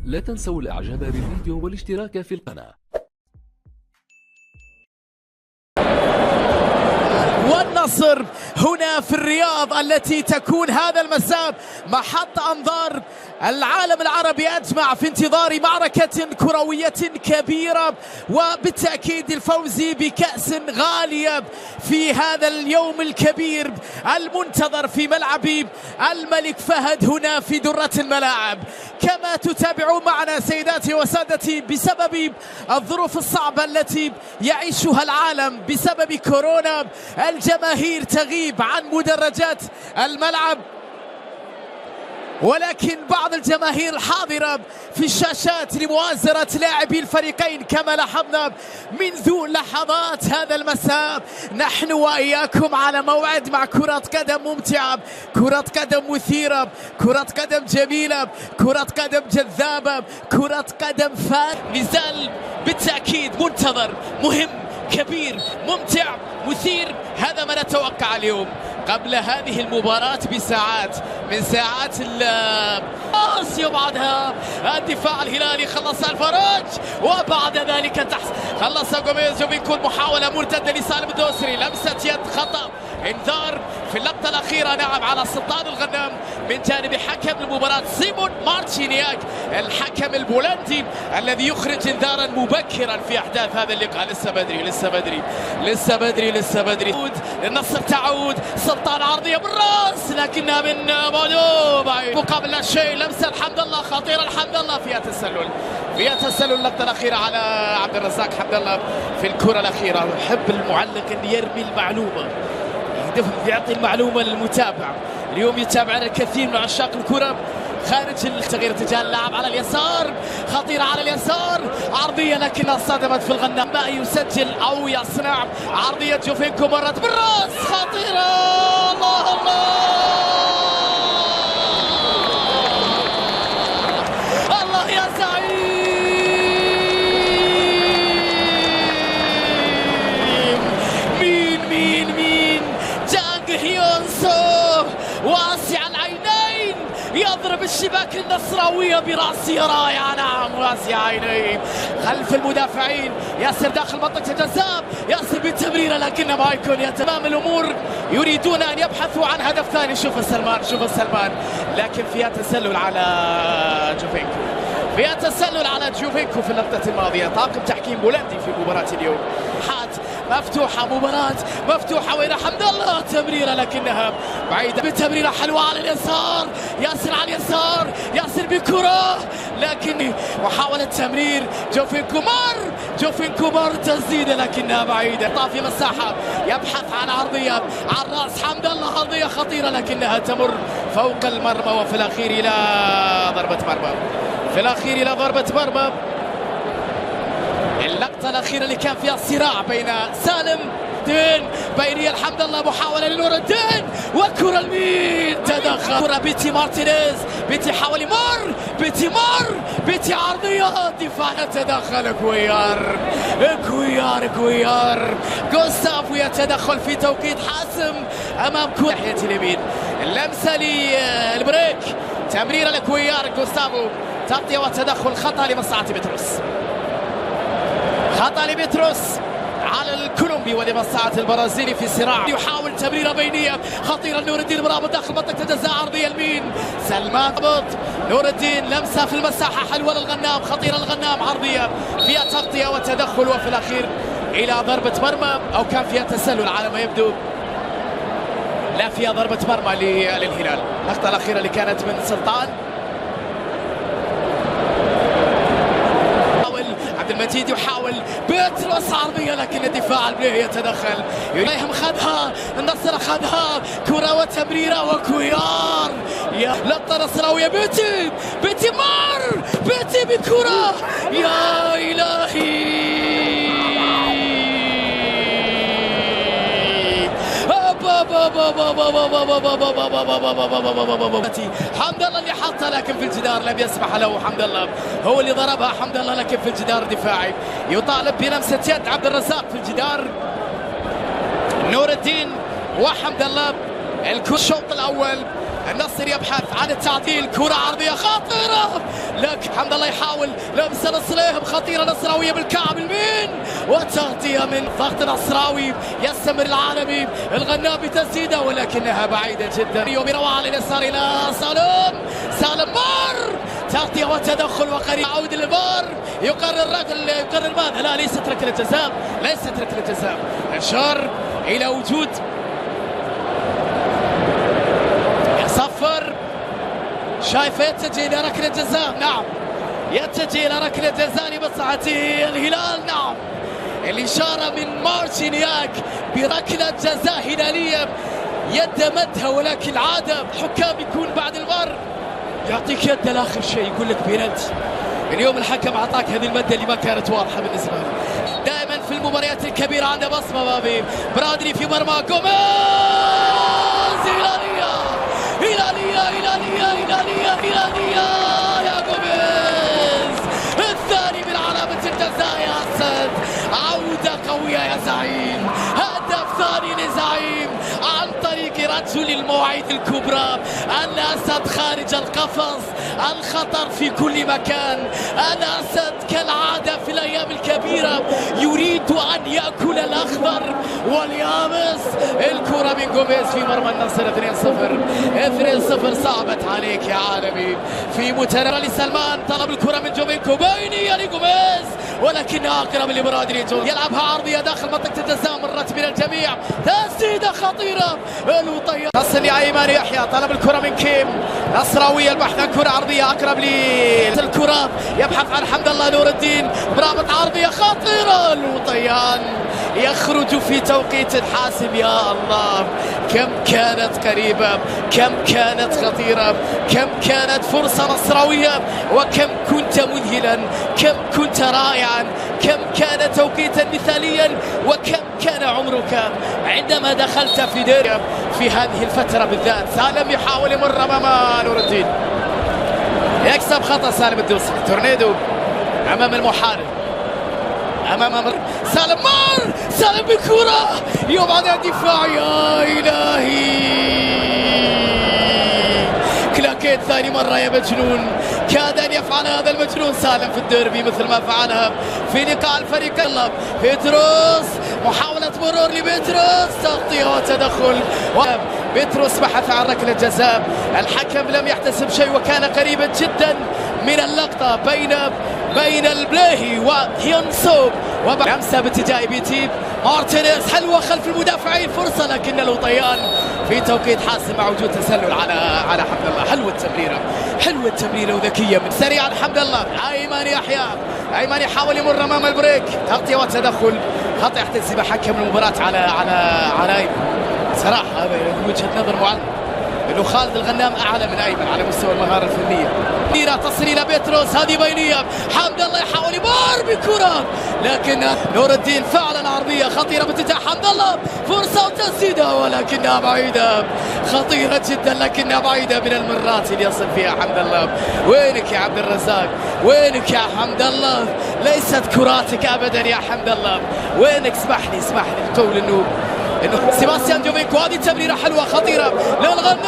لا تنسوا الاعجاب بالفيديو والاشتراك في القناة. والنصر هنا في الرياض التي تكون هذا المساء محط أنظار العالم العربي أجمع في انتظار معركة كروية كبيرة، وبالتأكيد الفوز بكأس غالية في هذا اليوم الكبير المنتظر في ملعب الملك فهد هنا في درة الملاعب. كما تتابعون معنا سيداتي وسادتي بسبب الظروف الصعبة التي يعيشها العالم بسبب كورونا، الجماهير تغيب عن مدرجات الملعب، ولكن بعض الجماهير حاضرة في الشاشات لمؤازرة لاعبي الفريقين كما لاحظنا منذ لحظات هذا المساء. نحن وإياكم على موعد مع كرة قدم ممتعة، كرة قدم مثيرة، كرة قدم جميلة، كرة قدم جذابة، كرة قدم نزال بالتأكيد منتظر، مهم، كبير، ممتع، مثير. هذا ما نتوقع اليوم. قبل هذه المباراة بساعات من ساعات وبعدها الدفاع الهلالي خلص الفرج، وبعد ذلك خلص جوميز وبيكون محاولة مرتدة لسالم الدوسري، لمسة يد خطأ، انذار في اللقطة الأخيرة نعم على سلطان الغنام من جانب حكم المباراة سيمون مارتشينياك الحكم البولندي الذي يخرج انذارا مبكرا في أحداث هذا اللقاء. لسه بدري لسه بدري لسه بدري لسه بدري. النصر تعود، سلطان عرضية بالراس لكنها من مولو مقابل لا شيء. لمسة الحمد الله خطيرة، الحمد الله فيها تسلل، فيها تسلل. اللقطة الأخيرة على عبد الرزاق حمد الله في الكرة الأخيرة. يحب المعلق أن يرمي المعلومة، يعطي المعلومة للمتابع. اليوم يتابعنا الكثير من عشاق الكرة خارج التغيير اتجاه اللاعب على اليسار، خطيرة على اليسار، عرضية لكنها صدمت في الغنام. ما يسجل أو يصنع عرضية جوفينكو مرت بالراس، خطيرة، الله الله الله يا زعيم. مين جانغ هيونسو واسع العينين يضرب الشباك النصراوية برأسية رائعة، نعم واسع عينين خلف المدافعين. ياسر داخل منطقة الجزاء، ياسر بالتمريرة لكن ما يكون تمام الأمور، يريدون أن يبحثوا عن هدف ثاني. شوف سلمان، شوف سلمان، لكن فيها تسلل على جوفينكو، فيها تسلل على جوفينكو في اللقطة الماضية. طاقم تحكيم بولندي في مباراة اليوم. مفتوحة، مباراة مفتوحة وين حمد الله، تمريرة لكنها بعيدة، بتمريرة حلوة على اليسار، ياسر على اليسار، ياسر بكرة لكن محاولة تمرير جوفينكو مر تسديدة لكنها بعيدة. طافي مساحة، يبحث عن عرضية على الراس حمد الله، عرضية خطيرة لكنها تمر فوق المرمى، وفي الأخير إلى ضربة مرمى، في الأخير إلى ضربة مرمى. اللقطة الأخيرة اللي كان فيها صراع بين سالم الدين بيني الحمد الله، محاولة لنور الدين وكرة لمين تدخل، كرة بيتي مارتينيز، بيتي حاول يمر، بيتي عرضية، دفاع يتدخل، كويار جوستافو يتدخل في توقيت حاسم أمام كرة ناحية اليمين. اللمسة للبريك، تمريرة لكويار، جوستافو تغطية وتدخل، خطأ لمصلحة بيتروس، خطأ لبيتروس على الكولومبي ولمصلحة البرازيلي في صراع. يحاول تمريرة بينية خطيرة لنور الدين مرابط داخل منطقة الجزاء، عرضية لمين؟ سلمان رابط، نور الدين لمسة في المساحة حلوة للغنام، خطيرة الغنام، عرضية فيها تغطية وتدخل، وفي الأخير إلى ضربة مرمى، أو كان فيها تسلل على ما يبدو، لا فيها ضربة مرمى للهلال. اللقطة الأخيرة اللي كانت من سلطان، عبد المجيد يحاول، بيتروس عرضية لكن الدفاع البليه يتدخل، يليهم خدها، النصر خدها، كرة وتمريرة وكويار، يا لقطة نصراوية، بيتي مر، بيتي بكرة، يا إلهي حمد الله اللي حطها لكن في الجدار لم يسمح له. حمد الله هو اللي ضربها، حمد الله لكن في الجدار الدفاعي. يطالب بلمسة يد عبد الرزاق في الجدار، نور الدين وحمد الله. الشوط الأول النصر يبحث عن التعديل، كرة عرضية خطيرة لك حمد الله يحاول لمسة لصليهم خطيرة نصراوية بالكعب اليمين وتغطية من ضغط نصراوي. يستمر العالمي الغنام بتسديده ولكنها بعيدة جدا. بروعة على اليسار إلى سالم مر تغطية وتدخل وقريب عود للفار. يقرر ماذا؟ لا، ليست ركلة جزاء، ليست ركلة جزاء. إشار إلى وجود صفر، شايفه يتجه الى ركله جزاء. نعم، يتجه الى ركله جزاء لمصلحه الهلال. نعم، الاشاره من مارتينياك بركله جزاء هلاليه، يد مدها، ولكن العاده الحكام يكون بعد الفار يعطيك يد لاخر شيء، يقول لك بينالتي. اليوم الحكم اعطاك هذه المده اللي ما كانت واضحه بالنسبه له. دائما في المباريات الكبيره عنده بصمه. بابي برادلي في مرمى جوميز. هلالية يا جوميز، الثاني من علامة الجزاء يا أسد. عودة قوية يا زعيم، هدف ثاني لزعيم عن طريق رجل المواعيد الكبرى. الأسد خارج القفص، الخطر في كل مكان. الأسد كالعادة في الأيام الكبيرة يريد أن يأكل الأخضر واليابس. الكرة من جوميز في مرمى النصر. 2-0 صعبت عليك يا عالمي. في متنرى لسلمان، طلب الكرة من جوفينكو، بينية لجوميز ولكنها أقرب لبرادلي. يلعبها عرضية داخل منطقة الجزاء، مرت من الجميع، تسديدة خطيرة. الوطية تصل لأيمن يحيى، طلب الكرة من كيم. نصراوي البحث عن كرة عرضية أقرب الكرة، يبحث عن حمد الله نور الدين، برابط عرضية خطيرة. الوطيان يخرج في توقيت حاسم. يا الله، كم كانت قريبة، كم كانت خطيرة، كم كانت فرصة نصراوية، وكم كنت مذهلا، كم كنت رائعا، كم كان توقيتا مثاليا، وكم كان عمرك عندما دخلت في دير في هذه الفترة بالذات. سالم يحاول يمر أمام نور الدين، يكسب خطأ سالم الدوسري. تورنيدو أمام المحارب، أمام سالم مر، سالم بكرة يبعد عن الدفاع. يا إلهي، كلاكيت ثاني مرة يا مجنون. كاد أن يفعل هذا المجنون سالم في الديربي مثل ما فعلها في لقاء الفريق. يلا بيتروس، محاولة مرور لبيتروس، تغطية وتدخل. بيتروس بحث عن ركلة جزاء، الحكم لم يحتسب شيء وكان قريبا جدا من اللقطة بين البلاهي وهيونسو. لمسة باتجاه بيتي مارتينيز، حلوة خلف المدافعين، فرصة لكن الوطيان في توقيت حاسم مع وجود تسلل على حمد الله. حلوة التمريرة وذكية من سريعا حمد الله. أيمن يحاول يمر أمام البريك، تغطية وتدخل، خطأ يحتسب حكم المباراة على أيمن. صراحة هذا وجهة نظر معلم انه خالد الغنام اعلى من ايمن على مستوى المهارة الفنية. تصل الى بيتروس، هذه بينية، حمد الله يحاول يمر بكرة لكن نور الدين فعلا عرضية خطيرة باتجاه حمد الله، فرصة وتسديدة ولكنها بعيدة، خطيرة جدا لكنها بعيدة من المرات اللي يصل فيها حمد الله. وينك يا عبد الرزاق، وينك يا حمد الله؟ ليست كراتك ابدا يا حمد الله، وينك؟ اسمح لي القول انه سيباستيان جوفينكو، هذه تمريرة حلوة خطيرة للغنام.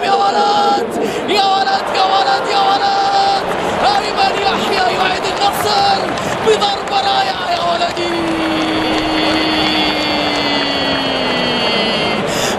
يا ولد يا ولد يا ولد يا ولد، أيمن يحيى يعيد النصر بضربة رائعة يا ولدي.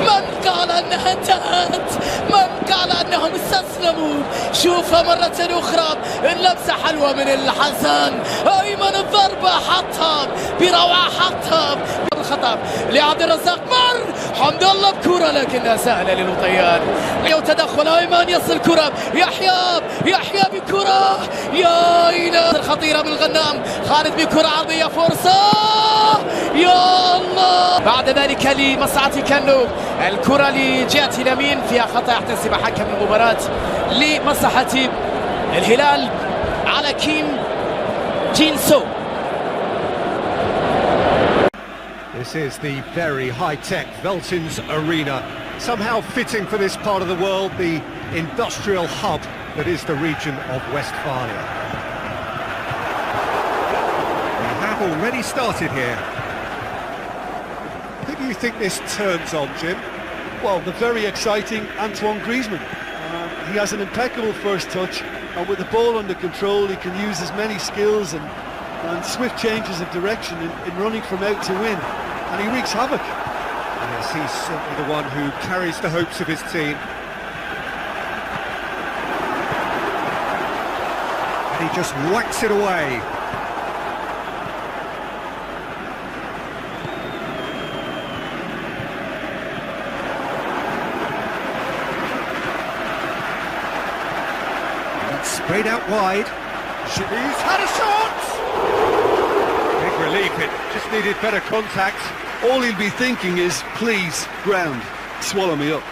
من قال أنها انتهت؟ من قال أنهم استسلموا؟ شوفها مرة أخرى، اللمسة حلوة من الحسن، أيمن الضربة حطها بروعة، حطها الخطأ لعبد الرزاق، مر حمد الله بكرة لكنها سهلة للوطيان. وتدخل أيمن، يصل كرة يحيى بكرة، يا إله، خطيرة من الغنام، خالد بكرة عرضية، فرصة يا الله. بعد ذلك لمصلحة كانو، الكرة لجهة اليمين فيها خطأ يحتسب حكم المباراة لمصلحة الهلال على كيم جينسو. This is the very high-tech Veltins Arena, somehow fitting for this part of the world, the industrial hub that is the region of Westphalia. We have already started here. Who do you think this turns on, Jim? Well, the very exciting Antoine Griezmann. He has an impeccable first touch, and with the ball under control, he can use his many skills and swift changes of direction in running from out to win, and he wreaks havoc. Yes, he's certainly the one who carries the hopes of his team. And he just whacks it away. Sprayed out wide. He's had a shot! Big relief, it just needed better contact. All he'll be thinking is, please, ground, swallow me up.